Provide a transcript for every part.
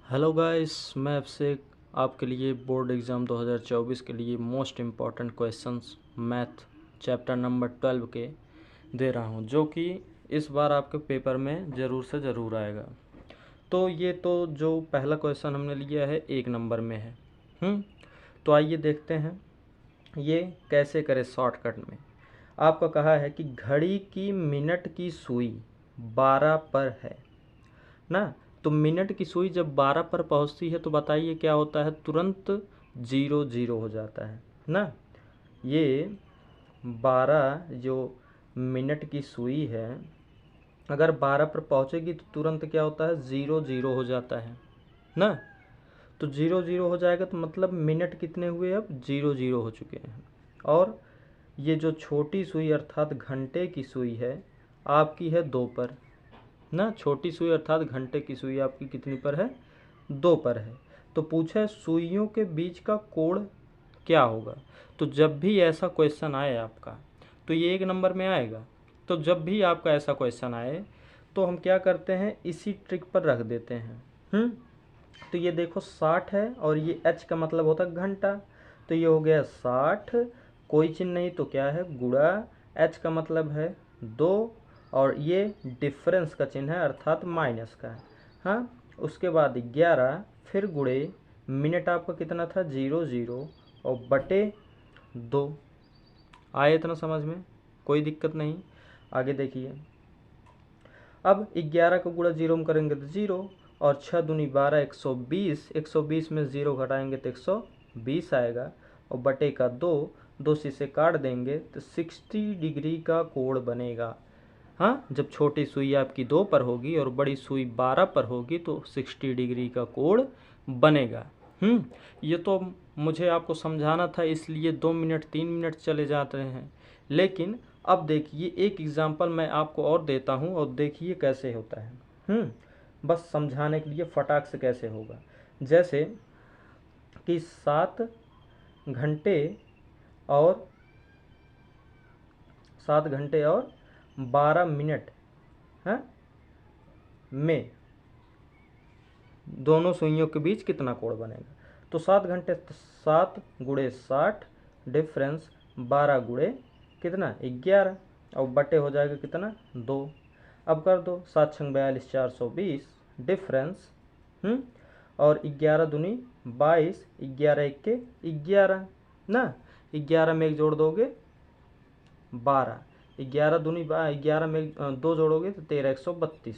Hello guys, मैं अभिषेक आपके लिए बोर्ड एग्ज़ाम 2024 के लिए most important questions math chapter number 12 के दे रहा हूं, जो कि इस बार आपके पेपर में ज़रूर से ज़रूर आएगा। तो ये तो जो पहला क्वेश्चन हमने लिया है 1 नंबर में है। तो आइए देखते हैं ये कैसे करें शॉर्टकट में। आपका कहा है कि घड़ी की मिनट की सुई 12 पर है ना। तो मिनट की सुई जब 12 पर पहुंचती है तो बताइए क्या होता है, तुरंत 0 0 हो जाता है ना। ये 12 जो मिनट की सुई है, अगर 12 पर पहुंचेगी तो तुरंत क्या होता है, 0 0 हो जाता है ना। तो 0 0 हो जाएगा तो मतलब मिनट कितने हुए, अब 0 0 हो चुके हैं। और ये जो छोटी सुई अर्थात घंटे की सुई है आपकी है 2 पर ना। छोटी सुई अर्थात घंटे की सुई आपकी कितनी पर है, 2 पर है। तो पूछा है सुइयों के बीच का कोण क्या होगा। तो जब भी ऐसा क्वेश्चन आए आपका, तो ये 1 नंबर में आएगा। तो जब भी आपका ऐसा क्वेश्चन आए तो हम क्या करते हैं, इसी ट्रिक पर रख देते हैं। तो ये देखो 60 है और ये एच का मतलब होता है घंटा, तो ये हो गया 60, कोई चिन्ह नहीं तो क्या है, गुणा एच का मतलब है 2, और ये डिफरेंस का चिन्ह है अर्थात माइनस का है। हाँ, उसके बाद 11 फिर गुणे मिनट आपका कितना था 0 0 और बटे 2। आए इतना समझ में, कोई दिक्कत नहीं। आगे देखिए, अब 11 को गुणा 0 में करेंगे तो 0, और 6 दूनी 12 120, 120 में 0 घटाएंगे तो 120 आएगा, और बटे का 2, 2 से काट देंगे तो 60 डिग्री का कोण बनेगा। हाँ, जब छोटी सुई आपकी 2 पर होगी और बड़ी सुई 12 पर होगी तो 60 डिग्री का कोण बनेगा। ये तो मुझे आपको समझाना था, इसलिए 2 मिनट 3 मिनट चले जाते हैं। लेकिन अब देखिए एक एग्जांपल मैं आपको और देता हूँ और देखिए कैसे होता है। बस समझाने के लिए फटाक से कैसे होगा। जैसे कि 7 घंटे और 12 मिनट है में दोनों सुइयों के बीच कितना कोण बनेगा। तो 7 घंटे 7 गुणे 60 डिफरेंस 12 गुणे कितना 11, और बटे हो जाएगा कितना 2। अब कर दो 7 छंग 42 420 डिफरेंस और 11 दूनी 22, 11 एक के 11 ना। 11 में एक जोड़ दोगे 12, 11 दूनी 11 में 2 जोड़ोगे तो 13 132,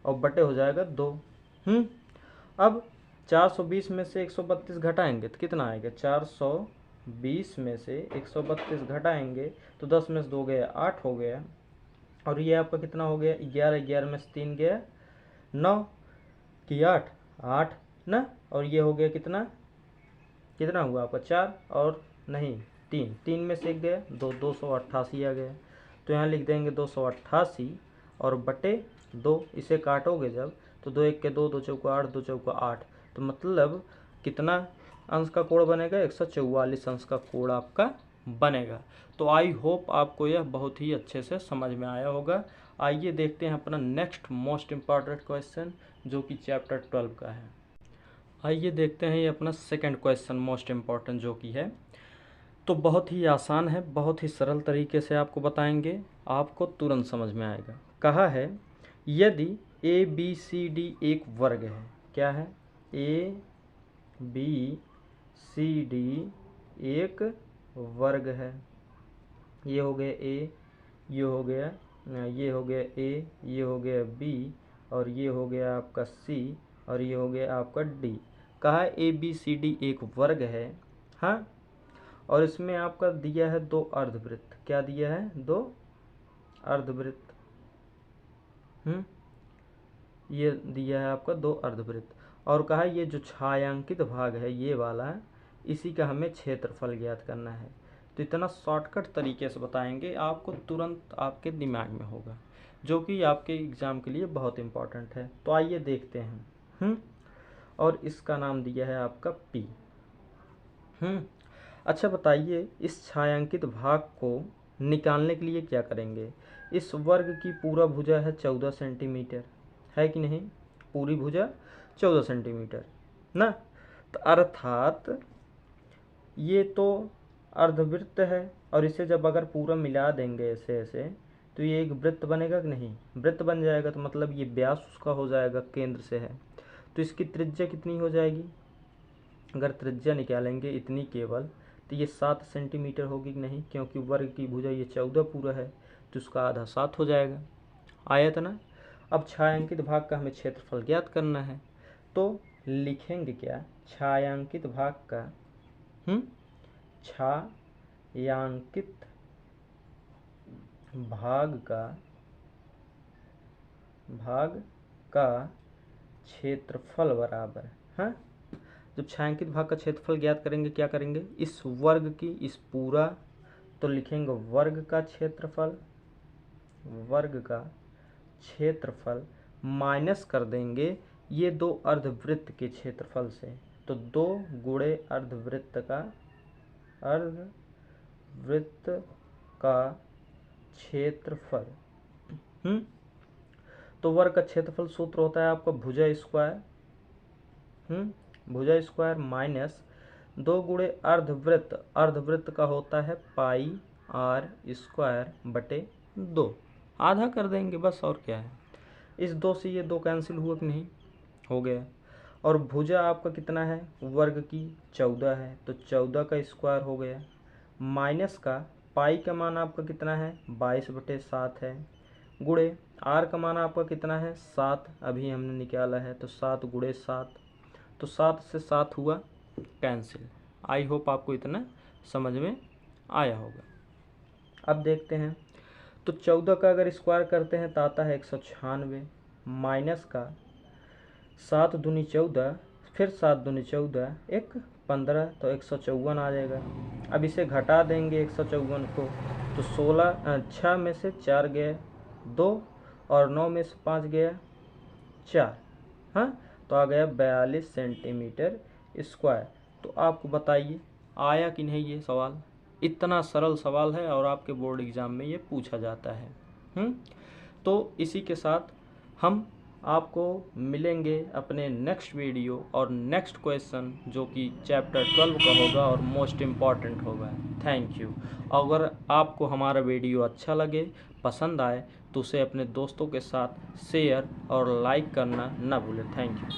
और बटे हो जाएगा 2। अब 420 में से 132 घटाएंगे तो कितना आएगा, 420 में से 132 घटाएंगे तो 10 में से 2 गया 8 हो गया, और ये आपका कितना हो गया 11, 11 में से 3 गया 9 कि 8 8 ना, और ये हो गया कितना कितना हुआ आपका 4 और नहीं 3, 3 में से 1 गया 2, 288 आ गया। तो यहाँ लिख देंगे 288 और बटे 2, इसे काटोगे जब तो 2 1 के 2, 2 चौका 8, 2 चौका 8, तो मतलब कितना अंश का कोण बनेगा, 144 अंश का कोण आपका बनेगा। तो आई होप आपको यह बहुत ही अच्छे से समझ में आया होगा। आइए देखते हैं अपना नेक्स्ट मोस्ट इम्पॉर्टेंट क्वेश्चन, जो कि चैप्टर 12 का है। आइए देखते हैं ये अपना सेकंड क्वेश्चन मोस्ट इम्पॉर्टेंट जो कि है। तो बहुत ही आसान है, बहुत ही सरल तरीके से आपको बताएंगे, आपको तुरंत समझ में आएगा। कहा है यदि ए बी सी डी एक वर्ग है, क्या है, ए बी सी डी एक वर्ग है। ये हो गया ए, ये हो गया ए, ये हो गया बी, और ये हो गया आपका सी, और ये हो गया आपका डी। कहा ए बी सी डी एक वर्ग है। हाँ, और इसमें आपका दिया है 2 अर्धवृत्त। क्या दिया है, 2 अर्धवृत्त। ये दिया है आपका 2 अर्धवृत्त, और कहा ये जो छायांकित भाग है ये वाला, इसी का हमें क्षेत्रफल ज्ञात करना है। तो इतना शॉर्टकट तरीके से बताएंगे, आपको तुरंत आपके दिमाग में होगा, जो कि आपके एग्ज़ाम के लिए बहुत इम्पोर्टेंट है। तो आइए देखते हैं। और इसका नाम दिया है आपका पी। अच्छा बताइए, इस छायांकित भाग को निकालने के लिए क्या करेंगे। इस वर्ग की पूरा भुजा है 14 सेंटीमीटर, है कि नहीं, पूरी भुजा 14 सेंटीमीटर ना। तो अर्थात ये तो अर्धवृत्त है, और इसे जब अगर पूरा मिला देंगे ऐसे ऐसे तो ये एक वृत्त बनेगा कि नहीं, वृत्त बन जाएगा। तो मतलब ये व्यास उसका हो जाएगा, केंद्र से है। तो इसकी त्रिज्या कितनी हो जाएगी, अगर त्रिज्या निकालेंगे इतनी केवल, तो ये 7 सेंटीमीटर होगी कि नहीं, क्योंकि वर्ग की भुजा ये 14 पूरा है, तो उसका आधा 7 हो जाएगा। आयत ना। अब छायांकित भाग का हमें क्षेत्रफल ज्ञात करना है, तो लिखेंगे क्या, छायांकित भाग का छायांकित भाग का क्षेत्रफल बराबर, हाँ। जब छायांकित भाग का क्षेत्रफल ज्ञात करेंगे, क्या करेंगे, इस वर्ग की इस पूरा, तो लिखेंगे वर्ग का क्षेत्रफल माइनस कर देंगे ये 2 अर्धवृत्त के क्षेत्रफल से, तो 2 गुणे अर्धवृत्त का क्षेत्रफल। तो वर्ग का क्षेत्रफल सूत्र होता है आपका भुजा स्क्वायर माइनस 2 गुणे अर्धवृत्त का होता है पाई r स्क्वायर बटे 2, आधा कर देंगे बस, और क्या है। इस 2 से ये 2 कैंसिल हुआ कि नहीं, हो गया। और भुजा आपका कितना है, वर्ग की 14 है, तो 14 का स्क्वायर हो गया, माइनस का पाई का मान आपका कितना है 22/7 है, गुणे आर का मान आपका कितना है 7, अभी हमने निकाला है, तो 7 गुणे 7, तो 7 से 7 हुआ कैंसिल। आई होप आपको इतना समझ में आया होगा। अब देखते हैं, तो 14 का अगर स्क्वायर करते हैं तो आता है 196, माइनस का 7 दूनी 14, फिर 7 दूनी 14, 1 15, तो 154 आ जाएगा। अब इसे घटा देंगे 154 को, तो 6 में से 4 गए 2, और 9 में से 5 गया 4, हाँ, तो आ गया 42 सेंटीमीटर स्क्वायर। तो आपको बताइए आया कि नहीं ये सवाल। इतना सरल सवाल है और आपके बोर्ड एग्ज़ाम में ये पूछा जाता है। तो इसी के साथ हम आपको मिलेंगे अपने नेक्स्ट वीडियो और नेक्स्ट क्वेश्चन, जो कि चैप्टर 12 का होगा और मोस्ट इम्पॉर्टेंट होगा। Thank you. अगर आपको हमारा वीडियो अच्छा लगे, पसंद आए, तो उसे अपने दोस्तों के साथ शेयर और लाइक करना ना भूलें। Thank you.